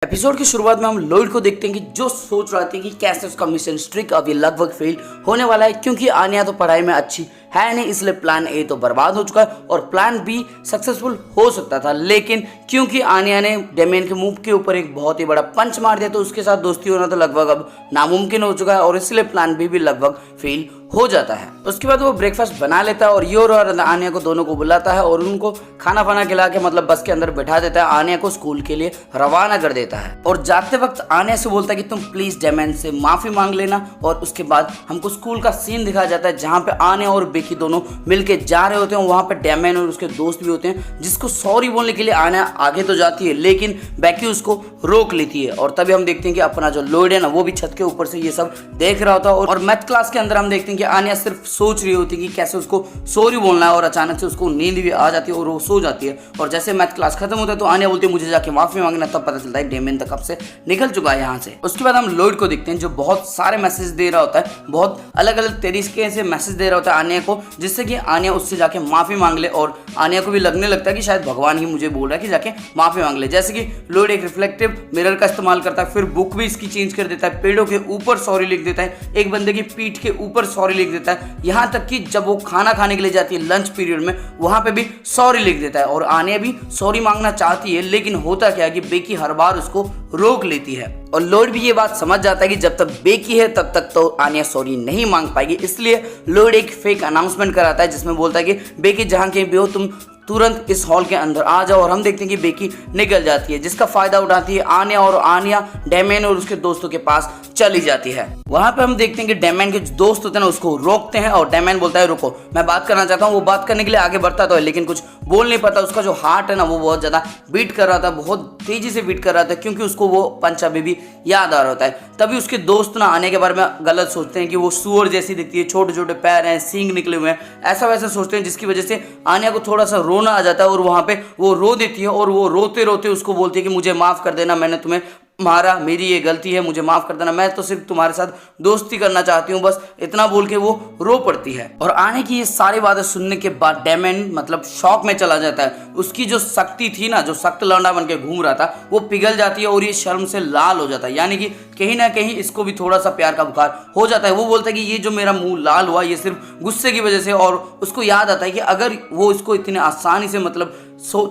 Episode की शुरुआत में हम लॉयड को देखते हैं कि जो सोच रहा था कि कैसे उसका मिशन स्ट्रिक अभी लगभग फेल होने वाला है, क्योंकि आन्या तो पढ़ाई में अच्छी है नहीं, इसलिए प्लान ए तो बर्बाद हो चुका है और प्लान बी सक्सेसफुल हो सकता था। लेकिन क्योंकि आन्या ने डेमियन के मुंह के ऊपर एक बहुत ही बड़ा पंच मार दिया तो उसके साथ दोस्ती होना तो लगभग अब नामुमकिन हो चुका है और इसलिए प्लान बी भी लगभग फेल हो जाता है। उसके बाद वो ब्रेकफास्ट बना लेता है और योर और आन्या को दोनों को बुलाता है और उनको खाना फाना खिला के मतलब बस के अंदर बैठा देता है। आन्या को स्कूल के लिए रवाना कर देता है और जाते वक्त आन्या से बोलता है कि तुम प्लीज डेमियन से माफी मांग लेना। और उसके बाद हमको स्कूल का सीन दिखाया जाता है जहाँ पे आन्या और बेकी दोनों मिलके जा रहे होते हैं। वहाँ पे डेमियन और उसके दोस्त भी होते हैं जिसको सॉरी बोलने के लिए आन्या आगे तो जाती है लेकिन बेकी उसको रोक लेती है। और तभी हम देखते हैं कि अपना जो लॉयड है ना वो भी छत के ऊपर से ये सब देख रहा होता है और मैथ क्लास के अंदर हम देखते हैं कि आन्या सिर्फ सोच रही होती है कि कैसे उसको सॉरी बोलना है और अचानक से उसको नींद भी आ जाती है और वो सो जाती है। और जैसे मैथ क्लास खत्म होता है तो आन्या बोलती है मुझे जाके माफी मांगना, तब पता चलता है डेमियन तक कब से निकल चुका है यहाँ से। उसके बाद हम लॉयड को देखते हैं जो बहुत सारे मैसेज दे रहा होता है, बहुत अलग अलग तरीके से मैसेज दे रहा होता है आन्या को, जिससे कि आन्या उससे जाके माफी मांग ले और आन्या को भी लगने लगता है कि शायद भगवान ही मुझे बोल रहा है कि जाके माफी मांग ले। जैसे कि लॉयड एक रिफ्लेक्टिव मिरर का इस्तेमाल करता है, फिर बुक भी इसकी चेंज कर देता है, पेड़ों के ऊपर सॉरी लिख देता है, एक बंदे की पीठ के ऊपर सॉरी लिख देता है, यहाँ तक कि जब वो खाना खाने के लिए जाती है लंच पीरियड में वहां पे भी सॉरी लिख देता है। और आन्या भी सॉरी मांगना चाहती है लेकिन होता क्या है कि बेकी हर बार उसको रोक लेती है और लॉयड भी ये बात समझ जाता है कि जब तक बेकी है तब तक तो आन्या सॉरी नहीं मांग पाएगी। इसलिए लॉयड एक फेक अनाउंसमेंट कराता है जिसमें बोलता है कि बेकी जहां कहीं भी हो तुम तुरंत इस हॉल के अंदर आ जाओ। और हम देखते हैं कि बेकी निकल जाती है जिसका फायदा उठाती है आन्या और आन्या डेमियन और उसके दोस्तों के पास चली जाती है। वहां पे हम देखते हैं कि डेमियन के दोस्त होते हैं ना उसको रोकते हैं और डेमियन बोलता है रुको मैं बात करना चाहता हूँ। वो बात करने के लिए आगे बढ़ता तो है लेकिन कुछ बोल नहीं पाता। उसका जो हार्ट है ना वो बहुत ज्यादा बीट कर रहा था, बहुत तेजी से बीट कर रहा था क्योंकि उसको वो पंच अभी भी याद आ रहा होता है। तभी उसके दोस्त ना आने के बारे में गलत सोचते हैं कि वो सुअर जैसी दिखती है, छोटे छोटे पैर हैं, सींग निकले हुए हैं, ऐसा वैसा सोचते हैं जिसकी वजह से आन्या को थोड़ा सा रोना आ जाता है और वहां पे वो रो देती है और वो रोते रोते उसको बोलती है कि मुझे माफ कर देना, मैंने तुम्हें मारा, मेरी ये गलती है, मुझे माफ कर देना, मैं तो सिर्फ तुम्हारे साथ दोस्ती करना चाहती हूँ, बस इतना बोल के वो रो पड़ती है। और आने की ये सारी बातें सुनने के बाद डेमियन मतलब शॉक में चला जाता है। उसकी जो शक्ति थी ना, जो सख्त लौंडा बन के घूम रहा था वो पिघल जाती है और ये शर्म से लाल हो जाता है, यानी कि कहीं ना कहीं इसको भी थोड़ा सा प्यार का बुखार हो जाता है। वो बोलता है कि ये जो मेरा मुंह लाल हुआ ये सिर्फ गुस्से की वजह से। और उसको याद आता है कि अगर वो इसको इतनी आसानी से मतलब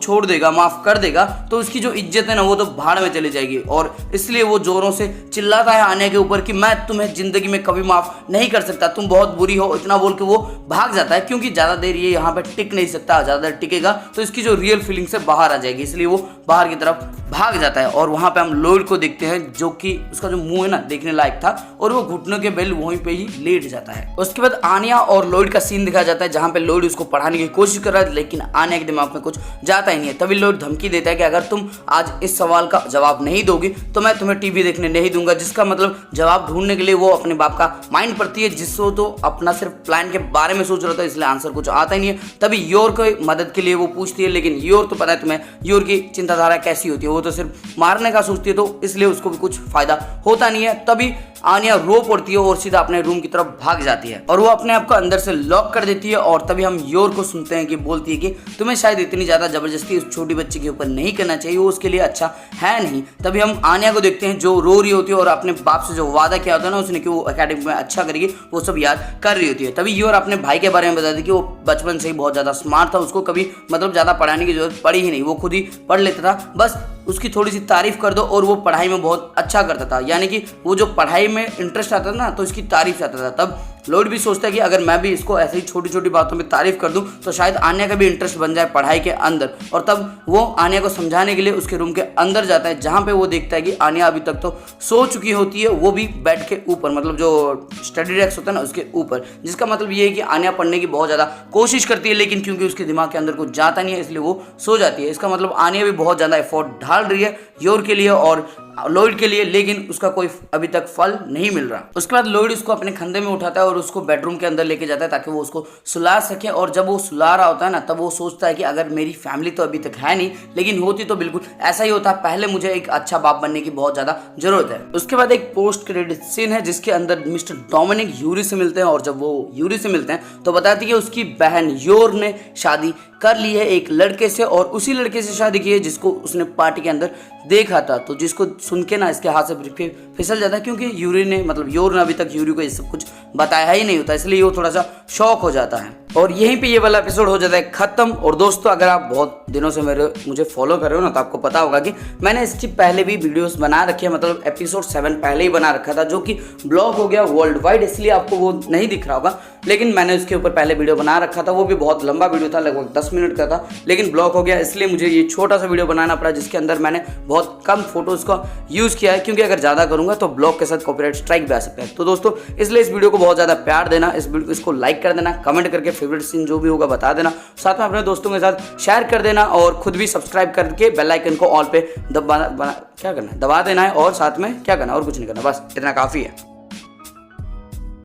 छोड़ देगा, माफ कर देगा तो उसकी जो इज्जत है ना वो तो भाड़ में चली जाएगी। और इसलिए वो जोरों से चिल्लाता है आन्या के ऊपर कि मैं तुम्हें जिंदगी में कभी माफ नहीं कर सकता, तुम बहुत बुरी हो। इतना बोल के वो भाग जाता है क्योंकि ज्यादा देर ये यहाँ पे टिक नहीं सकता, ज्यादा देर टिकेगा तो इसकी जो रियल फीलिंग से बाहर आ जाएगी, इसलिए वो बाहर की तरफ भाग जाता है। और वहां पे हम लॉयड को देखते हैं जो कि उसका जो मुंह है ना देखने लायक था और वो घुटनों के बल वहीं पे ही लेट जाता है। उसके बाद आन्या और लॉयड का सीन दिखाया जाता है जहां पे लॉयड उसको पढ़ाने की कोशिश कर रहा है लेकिन आन्या के दिमाग में कुछ जाता ही नहीं है। तभी लॉयड धमकी देता है कि अगर तुम आज इस सवाल का जवाब नहीं दोगी तो मैं तुम्हें टीवी देखने नहीं दूंगा, जिसका मतलब जवाब ढूंढने के लिए वो अपने बाप का माइंड पढ़ती है जिसको तो अपना सिर्फ प्लान के बारे में सोच रहा था, इसलिए आंसर कुछ आता ही नहीं है। तभी योर को मदद के लिए वो पूछती है लेकिन योर तो पता है तुम्हें योर की चिंताधारा कैसी होती है, वो तो सिर्फ मारने का सोचती है तो इसलिए उसको भी कुछ फायदा होता नहीं है। तभी आन्या रो पड़ती है और सीधा अपने रूम की तरफ भाग जाती है और वो अपने आप को अंदर से लॉक कर देती है। और तभी हम योर को सुनते हैं कि बोलती है कि तुम्हें शायद इतनी ज्यादा जबरदस्ती उस छोटी बच्ची के ऊपर नहीं करना चाहिए, वो उसके लिए अच्छा है नहीं। तभी हम आन्या को देखते हैं जो रो रही होती है और अपने बाप से जो वादा किया होता है ना उसने कि वो एकेडमी में अच्छा करेगी वो सब याद कर रही होती है। तभी योर अपने भाई के बारे में बताती है कि वो बचपन से ही बहुत ज्यादा स्मार्ट था, उसको कभी मतलब ज्यादा पढ़ाने की जरूरत पड़ी ही नहीं, वो खुद ही पढ़ लेता था, बस उसकी थोड़ी सी तारीफ कर दो और वो पढ़ाई में बहुत अच्छा करता था, यानी कि वो जो पढ़ाई में इंटरेस्ट आता था ना तो इसकी तारीफ आता था। तब लॉयड भी सोचता है कि अगर मैं भी इसको ऐसे ही छोटी छोटी बातों में तारीफ कर दूं तो शायद आन्या का भी इंटरेस्ट बन जाए पढ़ाई के अंदर। और तब वो आन्या को समझाने के लिए उसके रूम के अंदर जाता है जहां पे वो देखता है कि आन्या अभी तक तो सो चुकी होती है, वो भी बेड के ऊपर, मतलब जो स्टडी डेस्क होता है ना उसके ऊपर, जिसका मतलब ये है कि आन्या पढ़ने की बहुत ज़्यादा कोशिश करती है लेकिन क्योंकि उसके दिमाग के अंदर कुछ जाता नहीं है इसलिए वो सो जाती है। इसका मतलब आन्या भी बहुत ज़्यादा एफर्ट डाल रही है योर के लिए और लॉयड के लिए लेकिन उसका कोई अभी तक फल नहीं मिल रहा। उसके बाद लॉयड उसको अपने कंधे में उठाता है और उसको बेडरूम के अंदर लेके जाता है ताकि वो उसको सुला सके। और जब वो सुला रहा होता है ना तब वो सोचता है कि अगर मेरी फैमिली तो अभी तक है नहीं लेकिन होती तो बिल्कुल ऐसा ही होता, पहले मुझे एक अच्छा बाप बनने की बहुत ज्यादा जरूरत है। उसके बाद एक पोस्ट क्रेडिट सीन है जिसके अंदर मिस्टर डोमिनिक यूरी से मिलते हैं और जब वो यूरी से मिलते हैं तो बताती है कि उसकी बहन योर ने शादी कर ली है एक लड़के से और उसी लड़के से शादी की है जिसको उसने पार्टी के अंदर देखा था। तो जिसको सुन के ना इसके हाथ से फिसल जाता है, क्योंकि यूरी ने मतलब योर ने अभी तक यूरी को ये सब कुछ बताया ही नहीं होता, इसलिए वो थोड़ा सा शॉक हो जाता है और यहीं पे ये वाला एपिसोड हो जाता है खत्म। और दोस्तों अगर आप बहुत दिनों से मुझे फॉलो कर रहे हो ना, तो आपको पता होगा कि मैंने इसकी पहले भी वीडियोस बना रखी है, मतलब एपिसोड 7 पहले ही बना रखा था, जो कि ब्लॉग हो गया वर्ल्ड वाइड, इसलिए आपको वो नहीं दिख रहा होगा। लेकिन मैंने उसके ऊपर पहले वीडियो बना रखा था, वो भी बहुत लंबा वीडियो था, लगभग 10 मिनट का था, लेकिन ब्लॉक हो गया, इसलिए मुझे ये छोटा सा वीडियो बनाना पड़ा जिसके अंदर मैंने बहुत कम फोटोज का यूज़ किया है, क्योंकि अगर ज़्यादा करूँगा तो ब्लॉग के साथ कॉपीराइट स्ट्राइक भी आ सकता है। तो दोस्तों इसलिए इस वीडियो को बहुत ज़्यादा प्यार देना, इसको लाइक कर देना, कमेंट करके फेवरेट सीन जो भी होगा बता देना, साथ में अपने दोस्तों के साथ शेयर कर देना और खुद भी सब्सक्राइब करके बेल आइकन को ऑल पे दबा देना है और साथ में क्या करना और कुछ नहीं करना, बस इतना काफ़ी है।